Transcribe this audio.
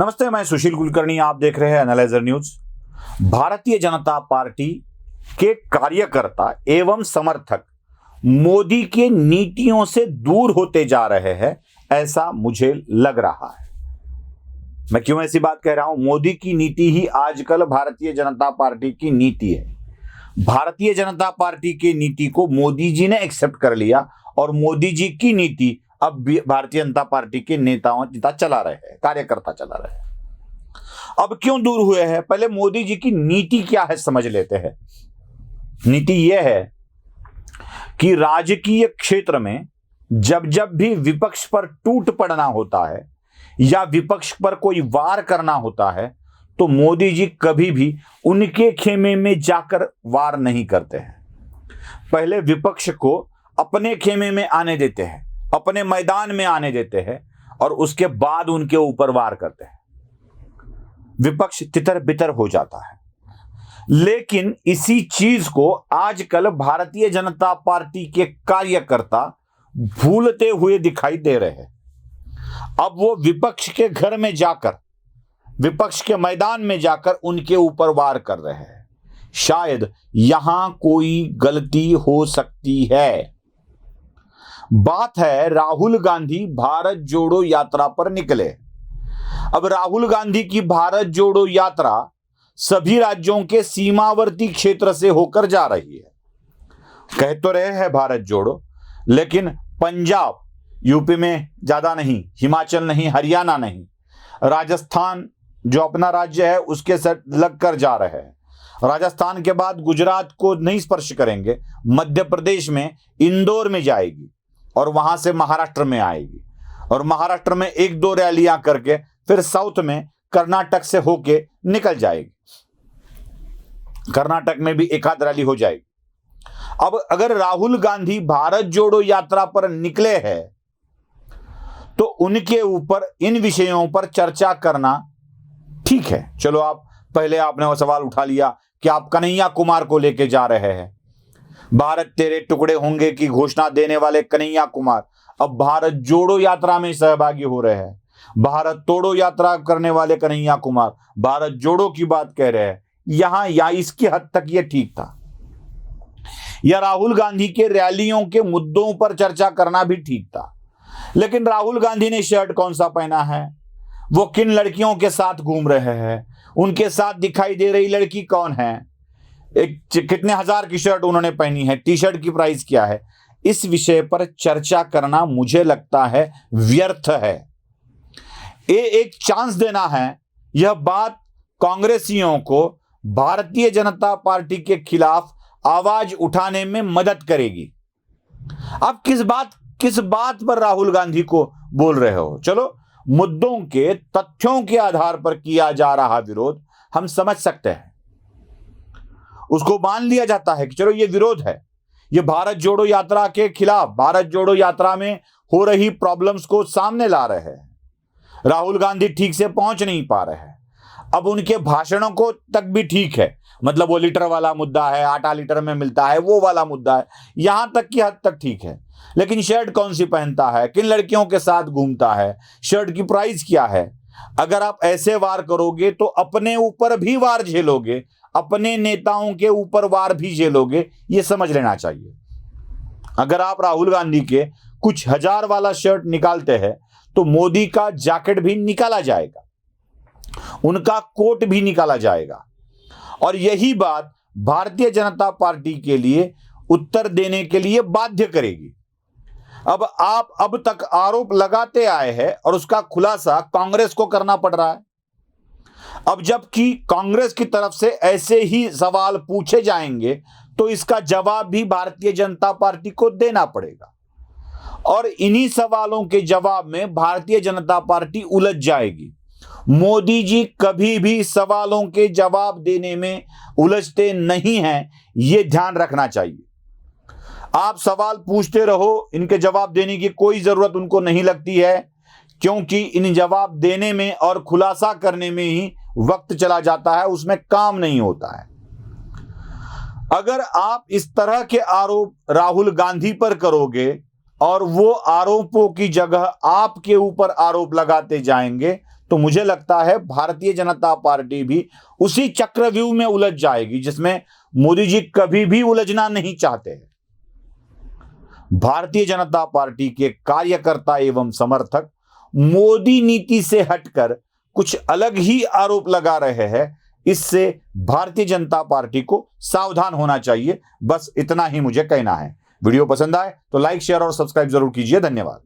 नमस्ते, मैं सुशील कुलकर्णी। आप देख रहे हैं analyser news. Bharatiya Janata party के कार्यकर्ता एवं समर्थक मोदी के नीतियों से दूर होते जा रहे हैं, ऐसा मुझे लग रहा है। मैं क्यों ऐसी बात कह रहा हूं? मोदी की नीति ही आजकल भारतीय जनता पार्टी की नीति है। भारतीय जनता पार्टी की नीति को मोदी जी ने एक्सेप्ट कर लिया और मोदी जी की नीति अब भारतीय जनता पार्टी के नेता चला रहे हैं, कार्यकर्ता चला रहे हैं। अब क्यों दूर हुए हैं? पहले मोदी जी की नीति क्या है समझ लेते हैं। नीति यह है कि राजकीय क्षेत्र में जब जब भी विपक्ष पर टूट पड़ना होता है या विपक्ष पर कोई वार करना होता है तो मोदी जी कभी भी उनके खेमे में जाकर वार नहीं करते हैं। पहले विपक्ष को अपने खेमे में आने देते हैं, अपने मैदान में आने देते हैं और उसके बाद उनके ऊपर वार करते हैं। विपक्ष तितर बितर हो जाता है। लेकिन इसी चीज को आजकल भारतीय जनता पार्टी के कार्यकर्ता भूलते हुए दिखाई दे रहे हैं। अब वो विपक्ष के घर में जाकर, विपक्ष के मैदान में जाकर उनके ऊपर वार कर रहे हैं। शायद यहां कोई गलती हो सकती है। बात है राहुल गांधी भारत जोड़ो यात्रा पर निकले। अब राहुल गांधी की भारत जोड़ो यात्रा सभी राज्यों के सीमावर्ती क्षेत्र से होकर जा रही है। कह तो रहे हैं भारत जोड़ो, लेकिन पंजाब, यूपी में ज्यादा नहीं, हिमाचल नहीं, हरियाणा नहीं, राजस्थान जो अपना राज्य है उसके साथ लग कर जा रहे हैं। राजस्थान के बाद गुजरात को नहीं स्पर्श करेंगे, मध्य प्रदेश में इंदौर में जाएगी और वहां से महाराष्ट्र में आएगी और महाराष्ट्र में एक दो रैलियां करके फिर साउथ में कर्नाटक से होके निकल जाएगी। कर्नाटक में भी एक आध रैली हो जाएगी। अब अगर राहुल गांधी भारत जोड़ो यात्रा पर निकले हैं तो उनके ऊपर इन विषयों पर चर्चा करना ठीक है। चलो, आप पहले आपने वो सवाल उठा लिया कि आप कन्हैया कुमार को लेके जा रहे हैं। भारत तेरे टुकड़े होंगे की घोषणा देने वाले कन्हैया कुमार अब भारत जोड़ो यात्रा में सहभागी हो रहे हैं। भारत तोड़ो यात्रा करने वाले कन्हैया कुमार भारत जोड़ो की बात कह रहे हैं। यहां इसकी हद तक यह ठीक था। या राहुल गांधी के रैलियों के मुद्दों पर चर्चा करना भी ठीक था। लेकिन राहुल गांधी ने शर्ट कौन सा पहना है, वो किन लड़कियों के साथ घूम रहे हैं, उनके साथ दिखाई दे रही लड़की कौन है, कितने हजार की शर्ट उन्होंने पहनी है, टी शर्ट की प्राइस क्या है, इस विषय पर चर्चा करना मुझे लगता है व्यर्थ है। ये एक चांस देना है। यह बात कांग्रेसियों को भारतीय जनता पार्टी के खिलाफ आवाज उठाने में मदद करेगी। आप किस बात पर राहुल गांधी को बोल रहे हो? चलो, मुद्दों के तथ्यों के आधार पर किया जा रहा विरोध हम समझ सकते हैं। उसको मान लिया जाता है कि चलो ये विरोध है, ये भारत जोड़ो यात्रा के खिलाफ, भारत जोड़ो यात्रा में हो रही प्रॉब्लम्स को सामने ला रहे हैं। राहुल गांधी ठीक से पहुंच नहीं पा रहे हैं। अब उनके भाषणों को तक भी ठीक है, मतलब वो लीटर वाला मुद्दा है, आटा लीटर में मिलता है, वो वाला मुद्दा है, यहां तक की हद तक ठीक है। लेकिन शर्ट कौन सी पहनता है, किन लड़कियों के साथ घूमता है, शर्ट की प्राइस क्या है, अगर आप ऐसे वार करोगे तो अपने ऊपर भी वार झेलोगे, अपने नेताओं के ऊपर वार भी झेलोगे। ये समझ लेना चाहिए। अगर आप राहुल गांधी के कुछ हजार वाला शर्ट निकालते हैं तो मोदी का जैकेट भी निकाला जाएगा, उनका कोट भी निकाला जाएगा और यही बात भारतीय जनता पार्टी के लिए उत्तर देने के लिए बाध्य करेगी। अब आप अब तक आरोप लगाते आए हैं और उसका खुलासा कांग्रेस को करना पड़ रहा है। अब जबकि कांग्रेस की तरफ से ऐसे ही सवाल पूछे जाएंगे तो इसका जवाब भी भारतीय जनता पार्टी को देना पड़ेगा और इन्हीं सवालों के जवाब में भारतीय जनता पार्टी उलझ जाएगी। मोदी जी कभी भी सवालों के जवाब देने में उलझते नहीं हैं, यह ध्यान रखना चाहिए। आप सवाल पूछते रहो, इनके जवाब देने की कोई जरूरत उनको नहीं लगती है, क्योंकि इन जवाब देने में और खुलासा करने में ही वक्त चला जाता है, उसमें काम नहीं होता है। अगर आप इस तरह के आरोप राहुल गांधी पर करोगे और वो आरोपों की जगह आपके ऊपर आरोप लगाते जाएंगे तो मुझे लगता है भारतीय जनता पार्टी भी उसी चक्रव्यूह में उलझ जाएगी जिसमें मोदी जी कभी भी उलझना नहीं चाहते हैं। भारतीय जनता पार्टी के कार्यकर्ता एवं समर्थक मोदी नीति से हटकर कुछ अलग ही आरोप लगा रहे हैं। इससे भारतीय जनता पार्टी को सावधान होना चाहिए। बस इतना ही मुझे कहना है। वीडियो पसंद आए तो लाइक, शेयर और सब्सक्राइब जरूर कीजिए। धन्यवाद।